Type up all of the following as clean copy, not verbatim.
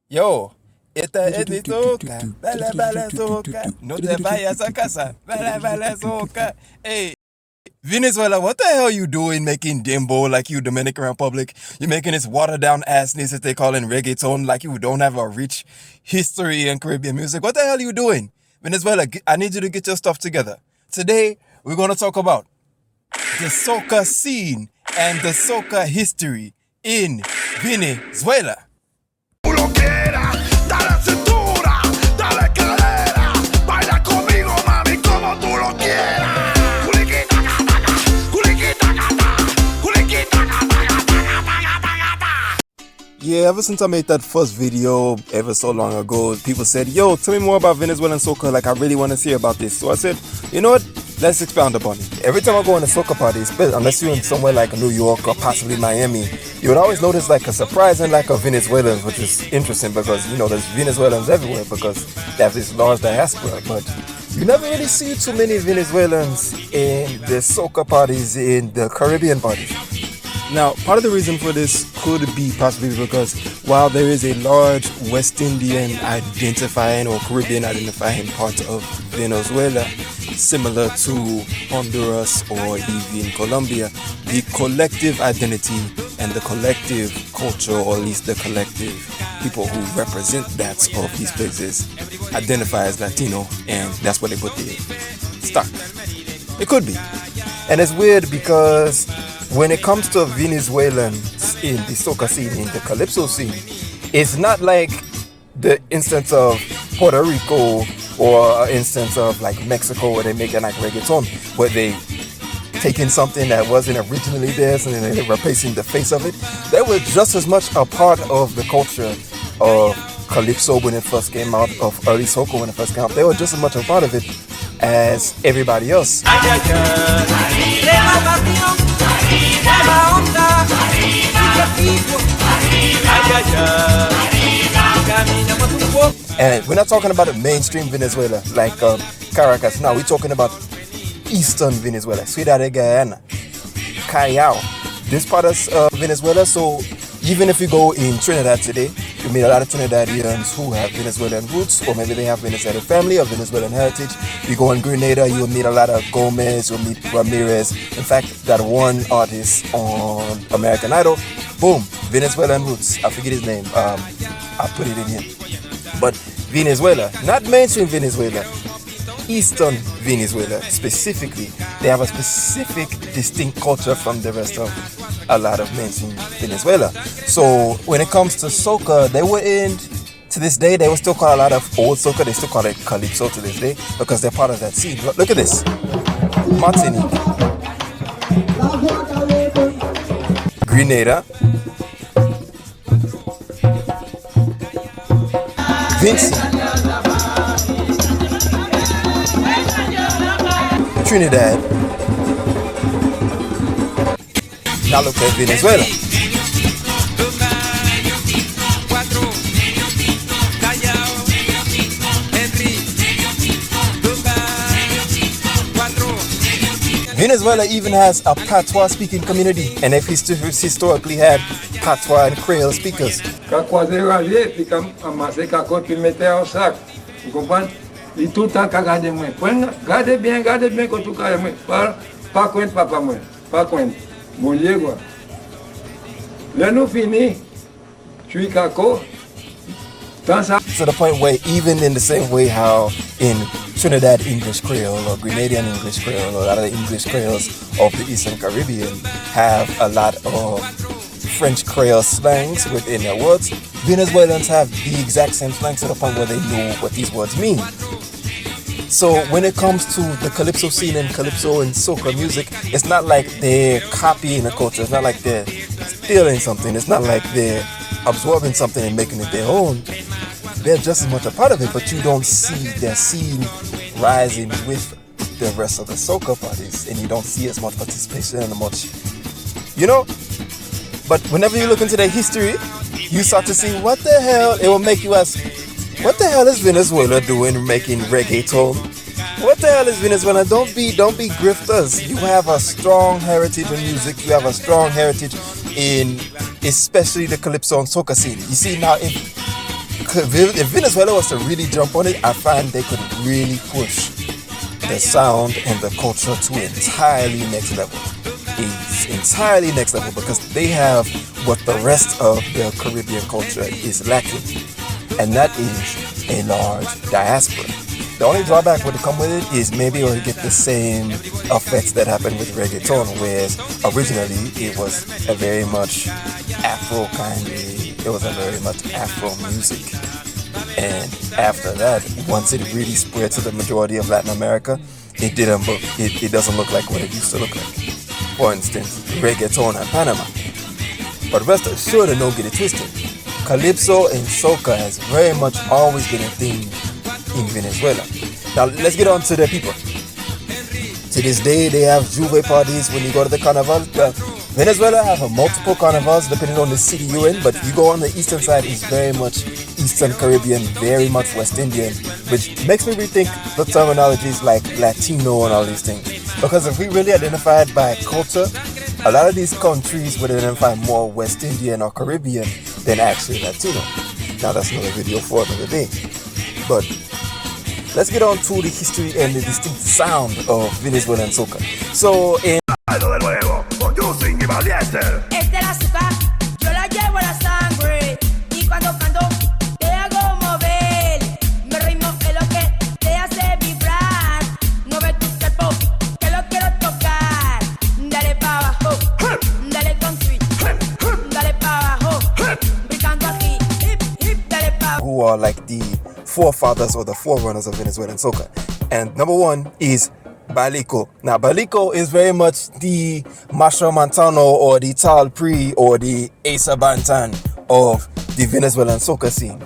Yo, esta es mi soca, bala bala soca, no te vayas a casa, bala bala soca. Hey, Venezuela, what the hell you doing making dembo like you Dominican Republic? You're making this watered down assness that they call in reggaeton like you don't have a rich history in Caribbean music. What the hell are you doing? Venezuela, I need you to get your stuff together. Today, we're going to talk about the soca scene and the soca history in Venezuela. Yeah, ever since I made that first video ever so long ago, people said, yo, tell me more about Venezuelan soca, like I really want to hear about this. So I said, you know what, let's expound upon it. Every time I go on a soca party, unless you're in somewhere like New York or possibly Miami, you would always notice like a surprising lack of Venezuelans, which is interesting because, you know, there's Venezuelans everywhere because they have this large diaspora, but you never really see too many Venezuelans in the soca parties, in the Caribbean parties. Now, part of the reason for this could be possibly because while there is a large West Indian identifying or Caribbean identifying part of Venezuela, similar to Honduras or even Colombia, the collective identity and the collective culture, or at least the collective people who represent that of these places, identify as Latino, and that's what they put the stock. It could be. And it's weird because when it comes to Venezuelans in the soca scene, in the Calypso scene, it's not like the instance of Puerto Rico or an instance of like Mexico where they make it like reggaeton, where they taking something that wasn't originally theirs and they're replacing the face of it. They were just as much a part of the culture of Calypso when it first came out, of early soca when it first came out. They were just as much a part of it as everybody else. And we're not talking about the mainstream Venezuela like Caracas. Now we're talking about eastern Venezuela, Ciudad de Guyana, Callao, this part of Venezuela. So even if you go in Trinidad today, you meet a lot of Trinidadians who have Venezuelan roots, or maybe they have Venezuelan family or Venezuelan heritage. You go in Grenada, you'll meet a lot of Gomez, you'll meet Ramirez. In fact, that one artist on American Idol, boom, Venezuelan roots. I forget his name. I'll put it in here. But Venezuela, not mainstream Venezuela, Eastern Venezuela specifically, they have a specific distinct culture from the rest of a lot of mainstream Venezuela. So when it comes to soca, they were in, to this day, they will still call a lot of old soca, they still call it Calypso to this day because they're part of that scene. Look at this. Martinique, Grenada, Vincent, Trinidad. Now look at Venezuela. Venezuela even has a patois speaking community, and they've historically had patois and Creole speakers. Et tout le temps qu'à garder moi. Gardez bien quand tu gardes moi. Pas coin papa moi. Pas coin. Bon Dieu quoi. Là nous fini. Tu es kako. To the point where even in the same way how in Trinidad English Creole or Grenadian English Creole or a lot of the English Creoles of the Eastern Caribbean have a lot of French Creole slangs within their words, Venezuelans have the exact same slangs to the point where they know what these words mean. So when it comes to the Calypso scene and Calypso and soca music, it's not like they're copying a culture. It's not like they're stealing something. It's not like they're absorbing something and making it their own. They're just as much a part of it, but you don't see their scene rising with the rest of the soca parties, and you don't see as much participation and much, you know. But whenever you look into their history, you start to see what the hell. It will make you ask, what the hell is Venezuela doing making reggaeton? What the hell is Venezuela? Don't be grifters. You have a strong heritage in music. You have a strong heritage in especially the Calypso and Soca scene. You see now, if if Venezuela was to really jump on it, I find they could really push the sound and the culture to entirely next level. It's entirely next level because they have what the rest of the Caribbean culture is lacking, and that is a large diaspora. The only drawback would come with it is maybe it would get the same effects that happened with reggaeton, whereas originally it was a very much Afro music. And after that, once it really spread to the majority of Latin America, it doesn't look like what it used to look like. For instance, reggaeton in Panama. But rest assured, and don't get it twisted, Calypso and Soca has very much always been a thing in Venezuela. Now let's get on to the people. To this day, they have Juve parties when you go to the carnival. Venezuela have multiple carnivals depending on the city you're in, but you go on the eastern side, it's very much Eastern Caribbean, very much West Indian, which makes me rethink the terminologies like Latino and all these things. Because if we really identified by culture, a lot of these countries would identify more West Indian or Caribbean than actually Latino. Now that's another video for another day. But let's get on to the history and the distinct sound of Venezuelan soca. So in Este el azúcar, yo la llevo a la sangre. Y cuando canto, te hago mover. Mi ritmo es lo que te hace vibrar. No ves tu cuerpo, que lo quiero tocar. Dale pa' abajo, dale con sweet. Dale pa' abajo, brincando aquí. Hip, hip, dale pa' abajo. Who are like the forefathers or the forerunners of Venezuelan soca. And number one is Balico. Now, Balico is very much the Machel Montano or the Tal Pri or the Asa Bantan of the Venezuelan soca scene.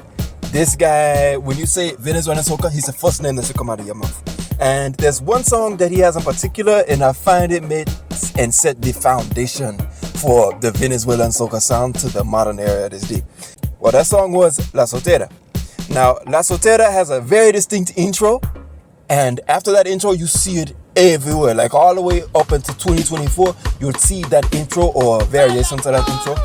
This guy, when you say Venezuelan soca, he's the first name that should come out of your mouth. And there's one song that he has in particular, and I find it made and set the foundation for the Venezuelan soca sound to the modern era this day. Well, that song was La Soltera. Now, La Soltera has a very distinct intro. And after that intro, you see it everywhere. Like all the way up until 2024, you'll see that intro or variation to that intro.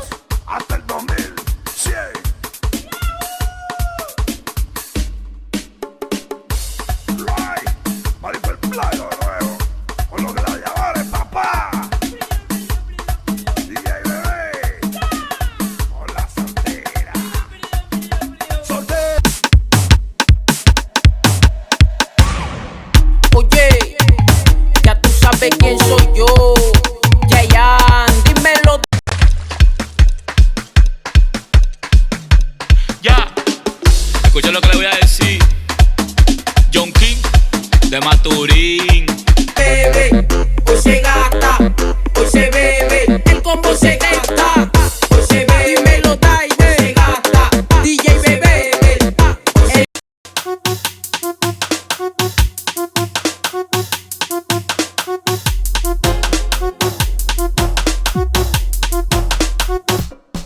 Oye, ya tú sabes quién soy yo. Yayan, dímelo. Ya, escucha lo que le voy a decir. John King de Maturín. Bebe, hoy se gasta, hoy se bebe, el combo se gasta. Hoy se bebe, dímelo, Taide, se gasta. DJ bebe.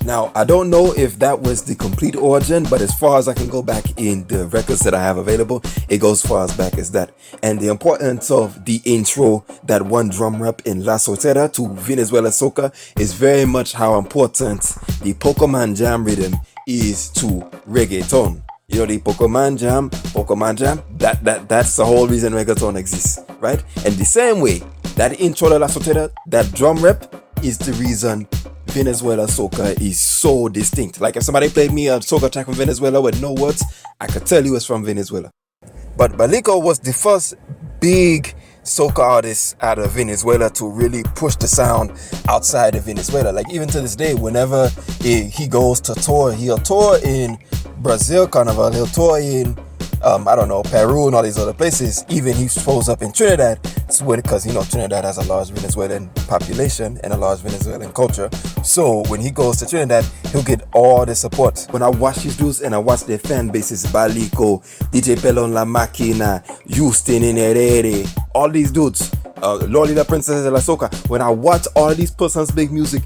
Now, I don't know if that was the complete origin, but as far as I can go back in the records that I have available, it goes far as back as that. And the importance of the intro, that one drum rep in La Soltera to Venezuela Soca, is very much how important the Pokemon Jam rhythm is to reggaeton. You know, the Pokemon Jam, that's the whole reason reggaeton exists, right? And the same way, that intro to La Soltera, that drum rep, is the reason Venezuela soca is so distinct. Like if somebody played me a soca track from Venezuela with no words, I could tell you it's from Venezuela. But Balico was the first big soca artist out of Venezuela to really push the sound outside of Venezuela. Like even to this day, whenever he goes to tour, he'll tour in Brazil Carnival, he'll tour in Peru and all these other places. Even he shows up in Trinidad, because Trinidad has a large Venezuelan population and a large Venezuelan culture. So when he goes to Trinidad, he'll get all the support. When I watch these dudes and I watch their fan bases, Balico, DJ Pelon La Máquina, Houston in Herere, all these dudes, Lolita Princess de la Soca. When I watch all these persons make music,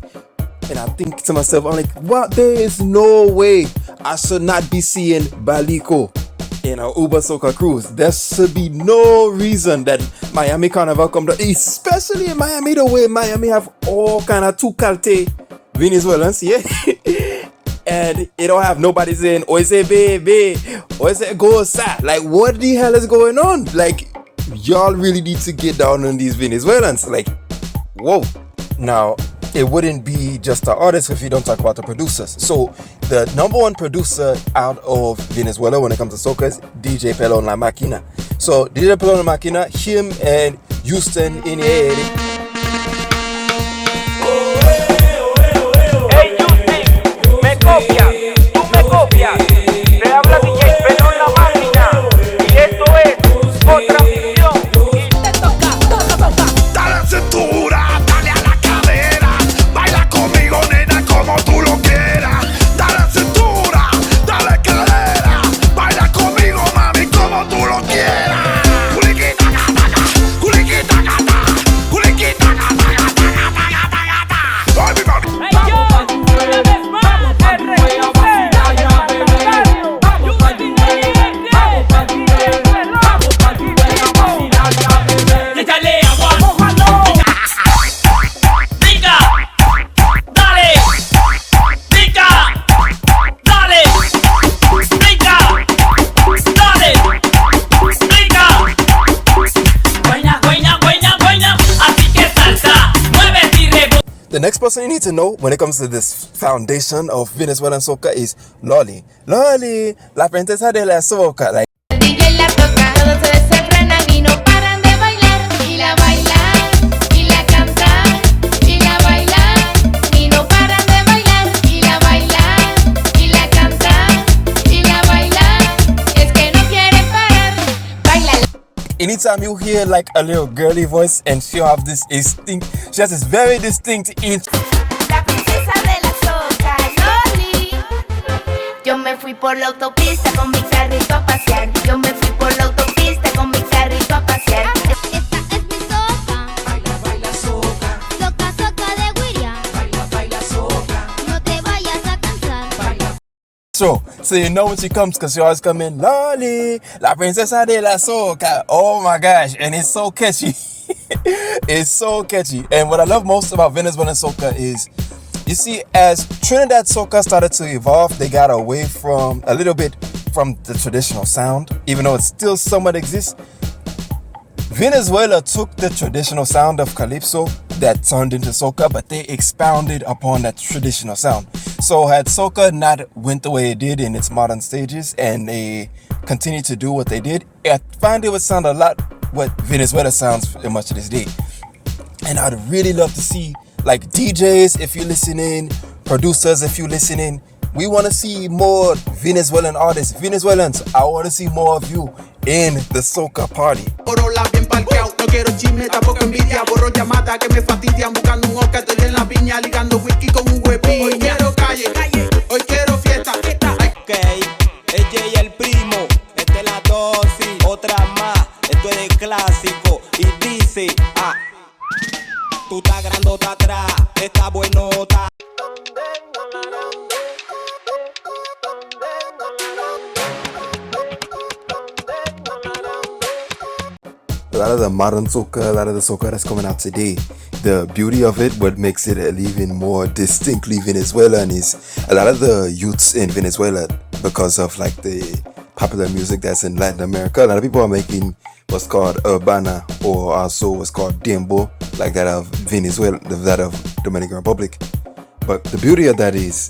and I think to myself, I'm like, what? There is no way I should not be seeing Balico in our Uber Soca cruise. There should be no reason that Miami Carnival come to, especially in Miami, the way Miami have all kind of two calte Venezuelans, yeah. and it don't have nobody saying "Oise baby," "Oise go outside." Like, what the hell is going on? Like, y'all really need to get down on these Venezuelans. Like, whoa. Now, it wouldn't be just the artists if you don't talk about the producers. So, the number one producer out of Venezuela when it comes to soca is DJ Pelon La Máquina. So, DJ Pelon La Máquina, him and Houston in here. Hey Justin, me copias, tú me copias. Te habla DJ Pelón La Máquina. Y esto es otra misión. Y te toca. Dale cintura, dale a la cadera. Baila conmigo, nena, como tú lo quieras. Dale cintura, dale cadera. Baila conmigo, mami, como tú lo quieras. Culiquita, gata, culiquita, gata, culiquita, gata, gata, gata, gata, gata. Ay, mi mami. Hey yo, una vez más, Échale agua, pica, dale, pica, dale, pica, dale, pica. Guayna, guayna, guayna, guayna, así que salsa, muévete y rebota. The next person you need to know when it comes to this foundation of Venezuelan soca is Loli. Loli, la princesa de la soca. Like, DJ la toca, todos se desenfrenan y no paran de bailar. Y la bailan, y la cantan, y la bailan, y no paran de bailar. Y la bailan, y la cantan, y la bailan. Es que no quieren parar. Bailan. anytime you hear like a little girly voice and she have this distinct, she has this very distinct La princesa de la soca, Loli. Yo me fui por la autopista con mi carrito a pasear. Yo me fui por la autopista con mi carrito a pasear. Esta es mi soca. Baila, baila soca. Soca, soca de William. Baila, baila soca. No te vayas a cansar. Baila. So you know when she comes because she always come in, Loli, la princesa de la soca. Oh my gosh, and it's so catchy. It's so catchy. And what I love most about Venezuelan soca is, you see, as Trinidad soca started to evolve, they got away from a little bit from the traditional sound, even though it still somewhat exists. Venezuela took the traditional sound of Calypso that turned into soca, but they expounded upon that traditional sound. So had soca not went the way it did in its modern stages and they continued to do what they did, I find it would sound a lot what Venezuela sounds much to this day. And I'd really love to see like DJs, if you're listening, producers, if you're listening, we want to see more Venezuelan artists. Venezuelans, I want to see more of you in the soca party. Corolla bien parqueado, no quiero chisme, tampoco envidia. Borro llamadas que me fastidian, buscando un Oscar, estoy en la piña, ligando whisky con un huevín. Hoy quiero calle, hoy quiero fiesta. Ok, ella y el primo, esta es la dosis, otra más, esto es de clásico y dice, tú estás grandota atrás, está buenota. A lot of the modern soca, a lot of the soca that's coming out today, the beauty of it, what makes it even more distinctly Venezuelan is a lot of the youths in Venezuela, because of like the popular music that's in Latin America, a lot of people are making what's called urbana, or also what's called dembo, like that of Venezuela, that of Dominican Republic. But the beauty of that is,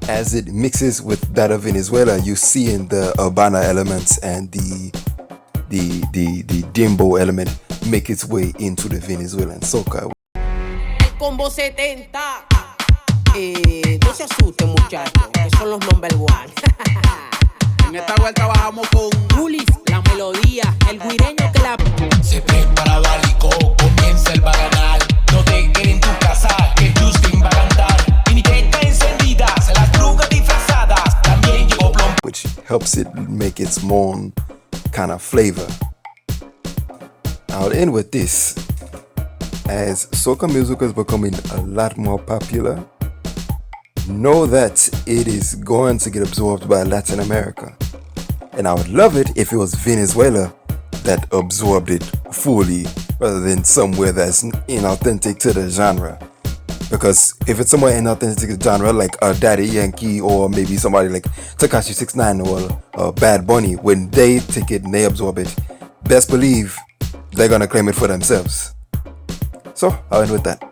as it mixes with that of Venezuela, you see in the urbana elements and the dembo element make its way into the Venezuelan soca. Combo 70. No se asusten, muchachos, que son los number one. En esta vuelta bajamos con Julis, la melodía, el guireño que la... Se prepara Dalico, comienza el bacanal. No te quedes en tu casa, que Justin va a cantar. Viniteta encendidas, las brujas disfrazadas. También llegó Plom. Which helps it make its own kind of flavor. I'll end with this. As soca music is becoming a lot more popular, know that it is going to get absorbed by Latin America. And I would love it if it was Venezuela that absorbed it fully, rather than somewhere that's inauthentic to the genre. Because if it's someone in authentic genre like Daddy Yankee or maybe somebody like Tekashi 69 or Bad Bunny, when they take it and they absorb it, best believe they're gonna claim it for themselves. So I'll end with that.